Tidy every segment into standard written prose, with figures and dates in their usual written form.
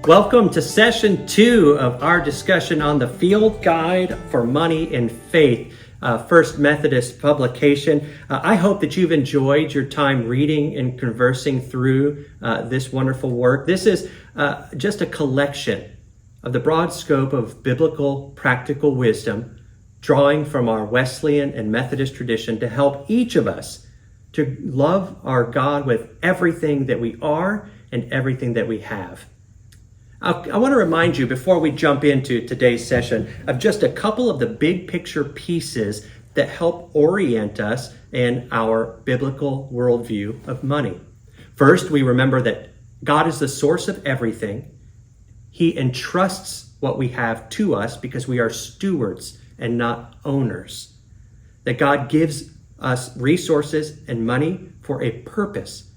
Welcome to session 2 of our discussion on the Field Guide for Money and Faith, First Methodist publication. I hope that you've enjoyed your time reading and conversing through this wonderful work. This is just a collection of the broad scope of biblical practical wisdom, drawing from our Wesleyan and Methodist tradition to help each of us to love our God with everything that we are and everything that we have. I want to remind you before we jump into today's session of just a couple of the big picture pieces that help orient us in our biblical worldview of money. First, we remember that God is the source of everything. He entrusts what we have to us because we are stewards and not owners. That God gives us resources and money for a purpose,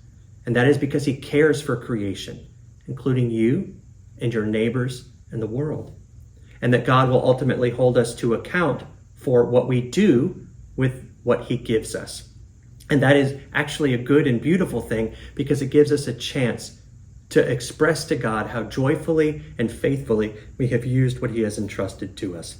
and that is because He cares for creation, including you and your neighbors and the world. And that God will ultimately hold us to account for what we do with what He gives us. And that is actually a good and beautiful thing because it gives us a chance to express to God how joyfully and faithfully we have used what He has entrusted to us.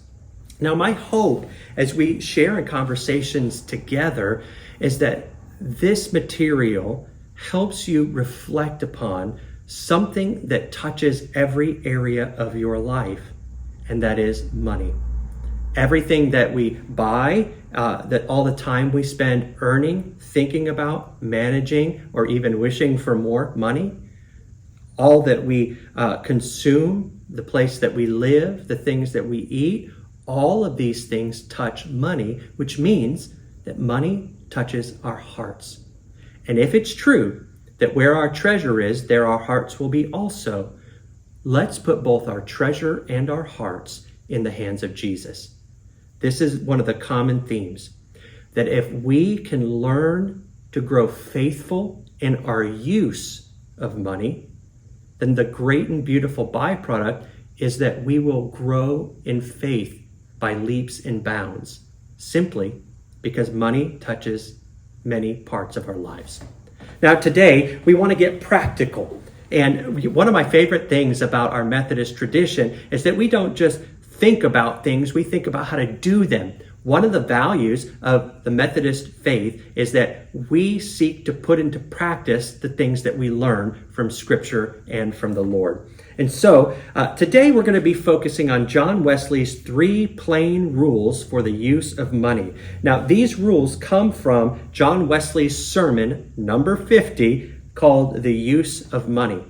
Now, my hope as we share in conversations together is that this material helps you reflect upon something that touches every area of your life, and that is money. Everything that we buy, that all the time we spend earning, thinking about, managing, or even wishing for more money, all that we consume, the place that we live, the things that we eat, all of these things touch money, which means that money touches our hearts. And if it's true that where our treasure is, there our hearts will be also, let's put both our treasure and our hearts in the hands of Jesus. This is one of the common themes, that if we can learn to grow faithful in our use of money, then the great and beautiful byproduct is that we will grow in faith by leaps and bounds, simply because money touches many parts of our lives. Now today, we want to get practical. And one of my favorite things about our Methodist tradition is that we don't just think about things, we think about how to do them. One of the values of the Methodist faith is that we seek to put into practice the things that we learn from Scripture and from the Lord. And so today we're going to be focusing on John Wesley's 3 plain rules for the use of money. Now, these rules come from John Wesley's sermon, number 50, called The Use of Money.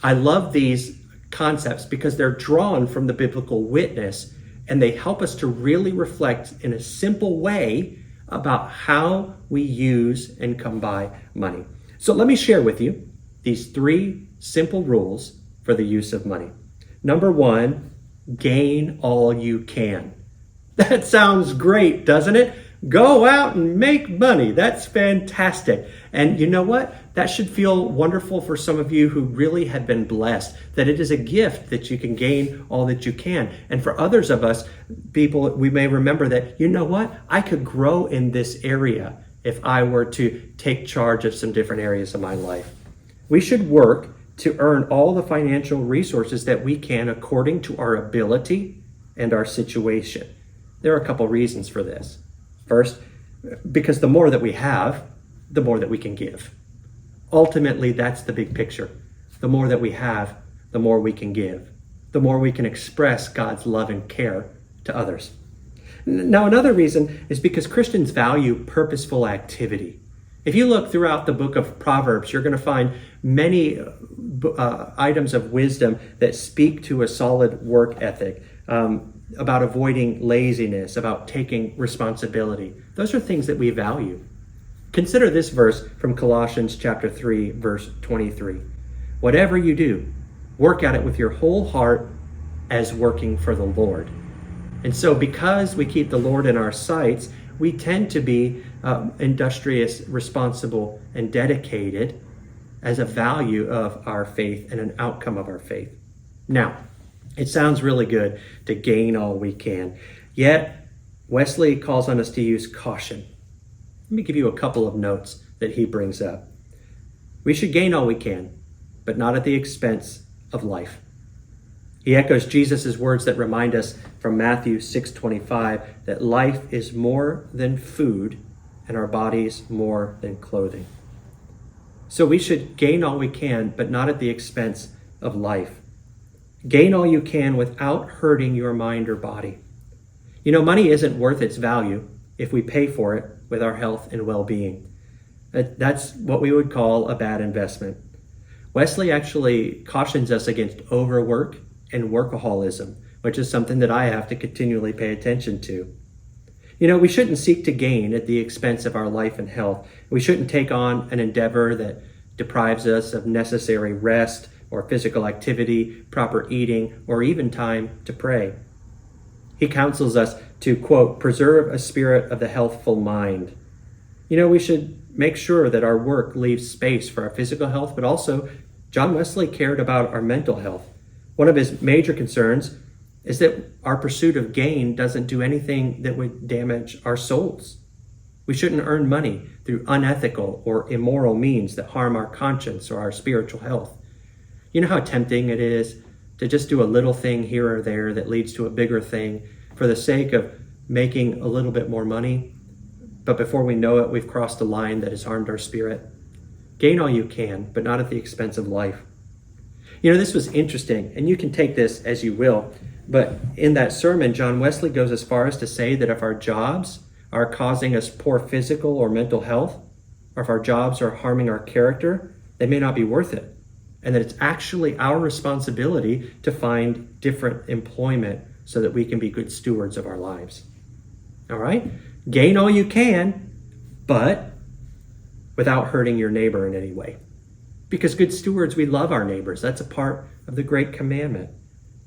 I love these concepts because they're drawn from the biblical witness, and they help us to really reflect in a simple way about how we use and come by money. So let me share with you these 3 simple rules for the use of money. Number 1, gain all you can. That sounds great, doesn't it? Go out and make money. That's fantastic. And you know what? That should feel wonderful for some of you who really have been blessed, that it is a gift that you can gain all that you can. And for others of us, people, we may remember that, you know what? I could grow in this area if I were to take charge of some different areas of my life. We should work to earn all the financial resources that we can according to our ability and our situation. There are a couple reasons for this. First, because the more that we have, the more that we can give. Ultimately, that's the big picture. The more that we have, the more we can give. The more we can express God's love and care to others. Now, another reason is because Christians value purposeful activity. If you look throughout the book of Proverbs, you're going to find many items of wisdom that speak to a solid work ethic, about avoiding laziness, about taking responsibility. Those are things that we value. Consider this verse from Colossians chapter 3, verse 23. Whatever you do, work at it with your whole heart as working for the Lord. And so because we keep the Lord in our sights, we tend to be industrious, responsible, and dedicated as a value of our faith and an outcome of our faith. Now, it sounds really good to gain all we can. Yet, Wesley calls on us to use caution. Let me give you a couple of notes that he brings up. We should gain all we can, but not at the expense of life. He echoes Jesus' words that remind us from Matthew 6:25 that life is more than food and our bodies more than clothing. So we should gain all we can, but not at the expense of life. Gain all you can without hurting your mind or body. You know, money isn't worth its value if we pay for it with our health and well-being. That's what we would call a bad investment. Wesley actually cautions us against overwork and workaholism, which is something that I have to continually pay attention to. You know, we shouldn't seek to gain at the expense of our life and health. We shouldn't take on an endeavor that deprives us of necessary rest or physical activity, proper eating, or even time to pray. He counsels us to, quote, preserve a spirit of the healthful mind. You know, we should make sure that our work leaves space for our physical health, but also John Wesley cared about our mental health. One of his major concerns is that our pursuit of gain doesn't do anything that would damage our souls. We shouldn't earn money through unethical or immoral means that harm our conscience or our spiritual health. You know how tempting it is to just do a little thing here or there that leads to a bigger thing for the sake of making a little bit more money, but before we know it, we've crossed a line that has harmed our spirit. Gain all you can, but not at the expense of life. You know, this was interesting, and you can take this as you will, but in that sermon, John Wesley goes as far as to say that if our jobs are causing us poor physical or mental health, or if our jobs are harming our character, they may not be worth it, and that it's actually our responsibility to find different employment so that we can be good stewards of our lives. All right? Gain all you can, but without hurting your neighbor in any way. Because good stewards, we love our neighbors. That's a part of the great commandment.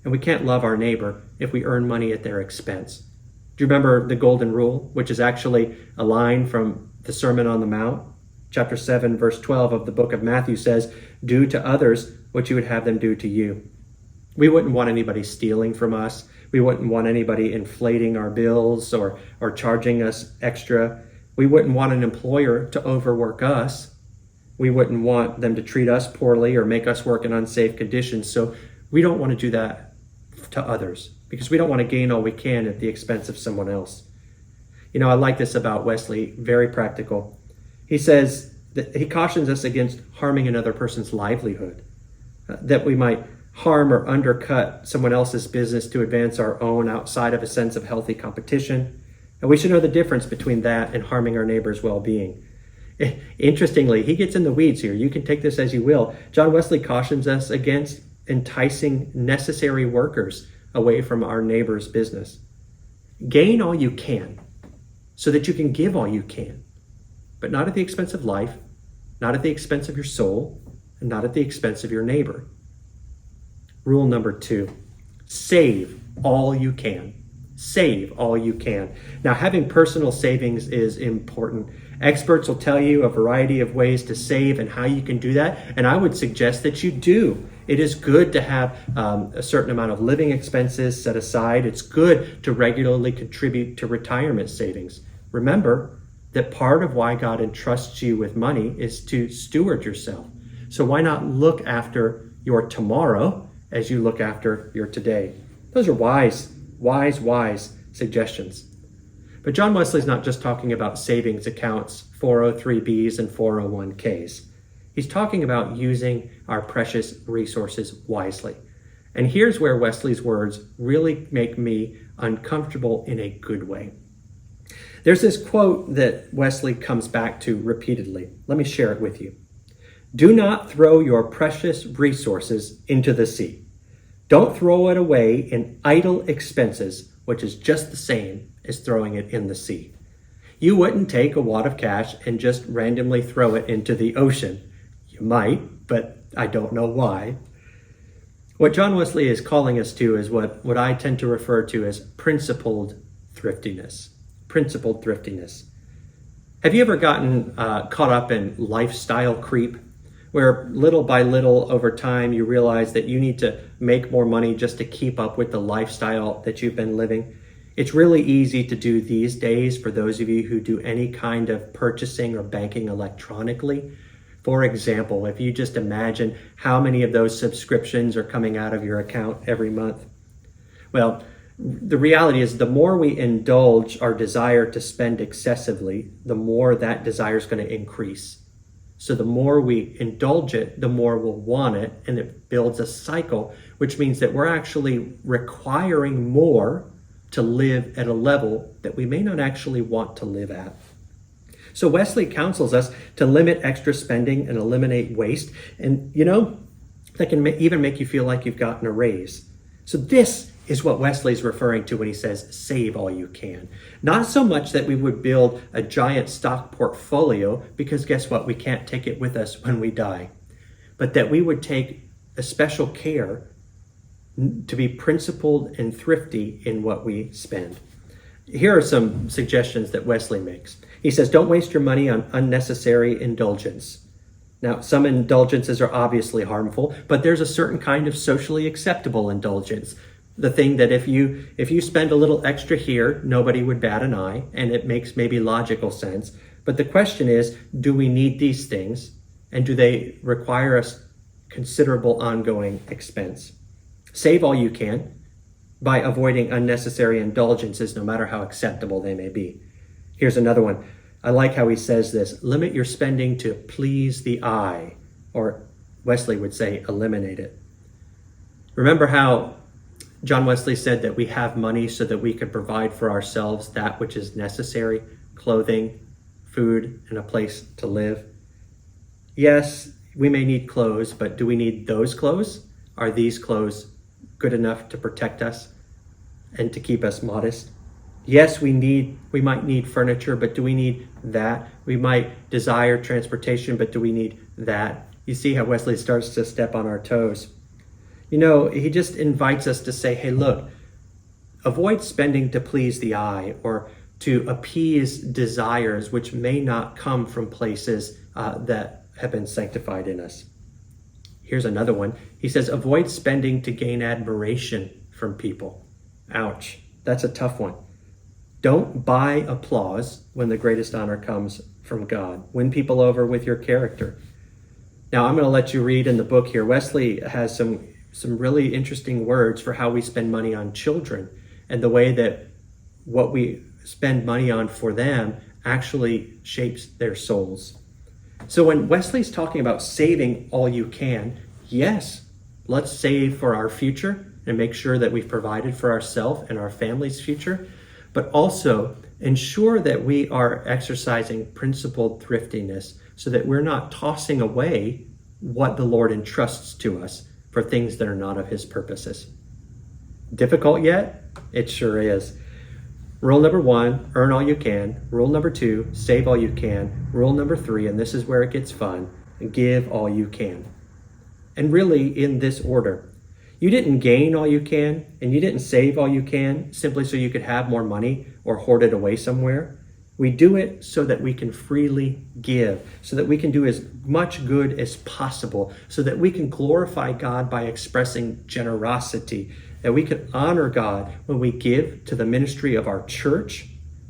And we can't love our neighbor if we earn money at their expense. Do you remember the golden rule, which is actually a line from the Sermon on the Mount? Chapter 7, verse 12 of the book of Matthew says, do to others what you would have them do to you. We wouldn't want anybody stealing from us. We wouldn't want anybody inflating our bills or charging us extra. We wouldn't want an employer to overwork us. We wouldn't want them to treat us poorly or make us work in unsafe conditions. So we don't want to do that to others because we don't want to gain all we can at the expense of someone else. You know, I like this about Wesley, very practical. He says that he cautions us against harming another person's livelihood, that we might harm or undercut someone else's business to advance our own outside of a sense of healthy competition. And we should know the difference between that and harming our neighbor's well-being. Interestingly, he gets in the weeds here. You can take this as you will. John Wesley cautions us against enticing necessary workers away from our neighbor's business. Gain all you can so that you can give all you can, but not at the expense of life, not at the expense of your soul, and not at the expense of your neighbor. Rule number 2, save all you can. Save all you can. Now, having personal savings is important. Experts will tell you a variety of ways to save and how you can do that, and I would suggest that you do. It is good to have a certain amount of living expenses set aside. It's good to regularly contribute to retirement savings. Remember that part of why God entrusts you with money is to steward yourself. So why not look after your tomorrow as you look after your today? Those are wise suggestions. But John Wesley's not just talking about savings accounts, 403b's and 401k's. He's talking about using our precious resources wisely. And here's where Wesley's words really make me uncomfortable in a good way. There's this quote that Wesley comes back to repeatedly. Let me share it with you. Do not throw your precious resources into the sea. Don't throw it away in idle expenses, which is just the same as throwing it in the sea. You wouldn't take a wad of cash and just randomly throw it into the ocean. You might, but I don't know why. What John Wesley is calling us to is what I tend to refer to as principled thriftiness. Principled thriftiness. Have you ever gotten caught up in lifestyle creep, where little by little over time you realize that you need to make more money just to keep up with the lifestyle that you've been living? It's really easy to do these days for those of you who do any kind of purchasing or banking electronically. For example, if you just imagine how many of those subscriptions are coming out of your account every month. Well, the reality is the more we indulge our desire to spend excessively, the more that desire is going to increase. So the more we indulge it, the more we'll want it, and it builds a cycle, which means that we're actually requiring more to live at a level that we may not actually want to live at. So Wesley counsels us to limit extra spending and eliminate waste. And that can even make you feel like you've gotten a raise. So this is what Wesley's referring to when he says, save all you can. Not so much that we would build a giant stock portfolio, because guess what? We can't take it with us when we die. But that we would take a special care to be principled and thrifty in what we spend. Here are some suggestions that Wesley makes. He says, don't waste your money on unnecessary indulgence. Now, some indulgences are obviously harmful, but there's a certain kind of socially acceptable indulgence. The thing that if you spend a little extra here, nobody would bat an eye, and it makes maybe logical sense. But the question is, do we need these things? And do they require us considerable ongoing expense? Save all you can by avoiding unnecessary indulgences, no matter how acceptable they may be. Here's another one. I like how he says this. Limit your spending to please the eye, or Wesley would say, eliminate it. Remember how John Wesley said that we have money so that we can provide for ourselves that which is necessary, clothing, food, and a place to live. Yes, we may need clothes, but do we need those clothes? Are these clothes good enough to protect us and to keep us modest? Yes, we might need furniture, but do we need that? We might desire transportation, but do we need that? You see how Wesley starts to step on our toes. He just invites us to say, hey, look, avoid spending to please the eye or to appease desires which may not come from places that have been sanctified in us. Here's another one. He says, avoid spending to gain admiration from people. Ouch, that's a tough one. Don't buy applause when the greatest honor comes from God. Win people over with your character. Now, I'm going to let you read in the book here. Wesley has some really interesting words for how we spend money on children and the way that what we spend money on for them actually shapes their souls. So when Wesley's talking about saving all you can, yes, let's save for our future and make sure that we've provided for ourselves and our family's future, but also ensure that we are exercising principled thriftiness so that we're not tossing away what the Lord entrusts to us for things that are not of his purposes. Difficult yet? It sure is. Rule number 1, earn all you can. Rule number 2, save all you can. Rule number 3, and this is where it gets fun, give all you can. And really in this order. You didn't gain all you can and you didn't save all you can simply so you could have more money or hoard it away somewhere. We do it so that we can freely give, so that we can do as much good as possible, so that we can glorify God by expressing generosity, that we can honor God when we give to the ministry of our church,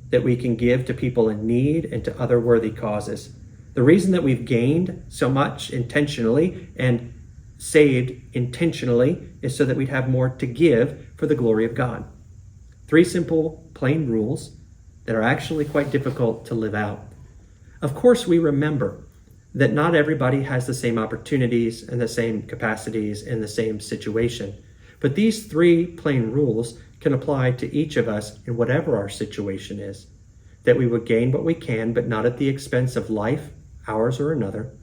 that we can give to people in need and to other worthy causes. The reason that we've gained so much intentionally and saved intentionally is so that we'd have more to give for the glory of God. 3 simple, plain rules that are actually quite difficult to live out. Of course, we remember that not everybody has the same opportunities and the same capacities in the same situation. But these 3 plain rules can apply to each of us in whatever our situation is. That we would gain what we can, but not at the expense of life, ours or another.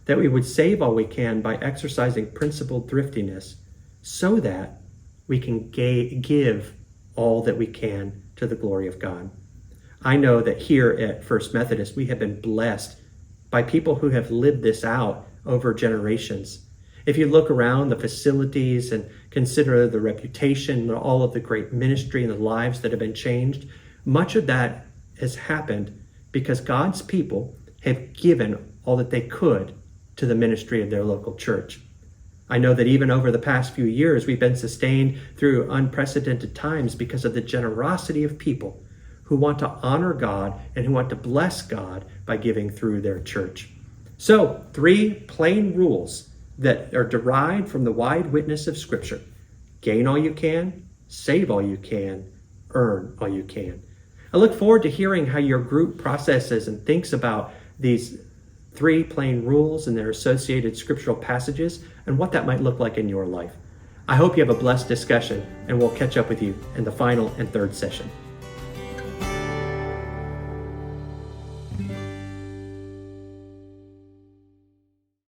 That we would save all we can by exercising principled thriftiness so that we can give all that we can to the glory of God. I know that here at First Methodist, we have been blessed by people who have lived this out over generations. If you look around the facilities and consider the reputation and all of the great ministry and the lives that have been changed, much of that has happened because God's people have given all that they could to the ministry of their local church. I know that even over the past few years, we've been sustained through unprecedented times because of the generosity of people who want to honor God and who want to bless God by giving through their church. So, 3 plain rules that are derived from the wide witness of Scripture. Gain all you can, save all you can, earn all you can. I look forward to hearing how your group processes and thinks about these 3 plain rules and their associated scriptural passages and what that might look like in your life. I hope you have a blessed discussion, and we'll catch up with you in the final and third session.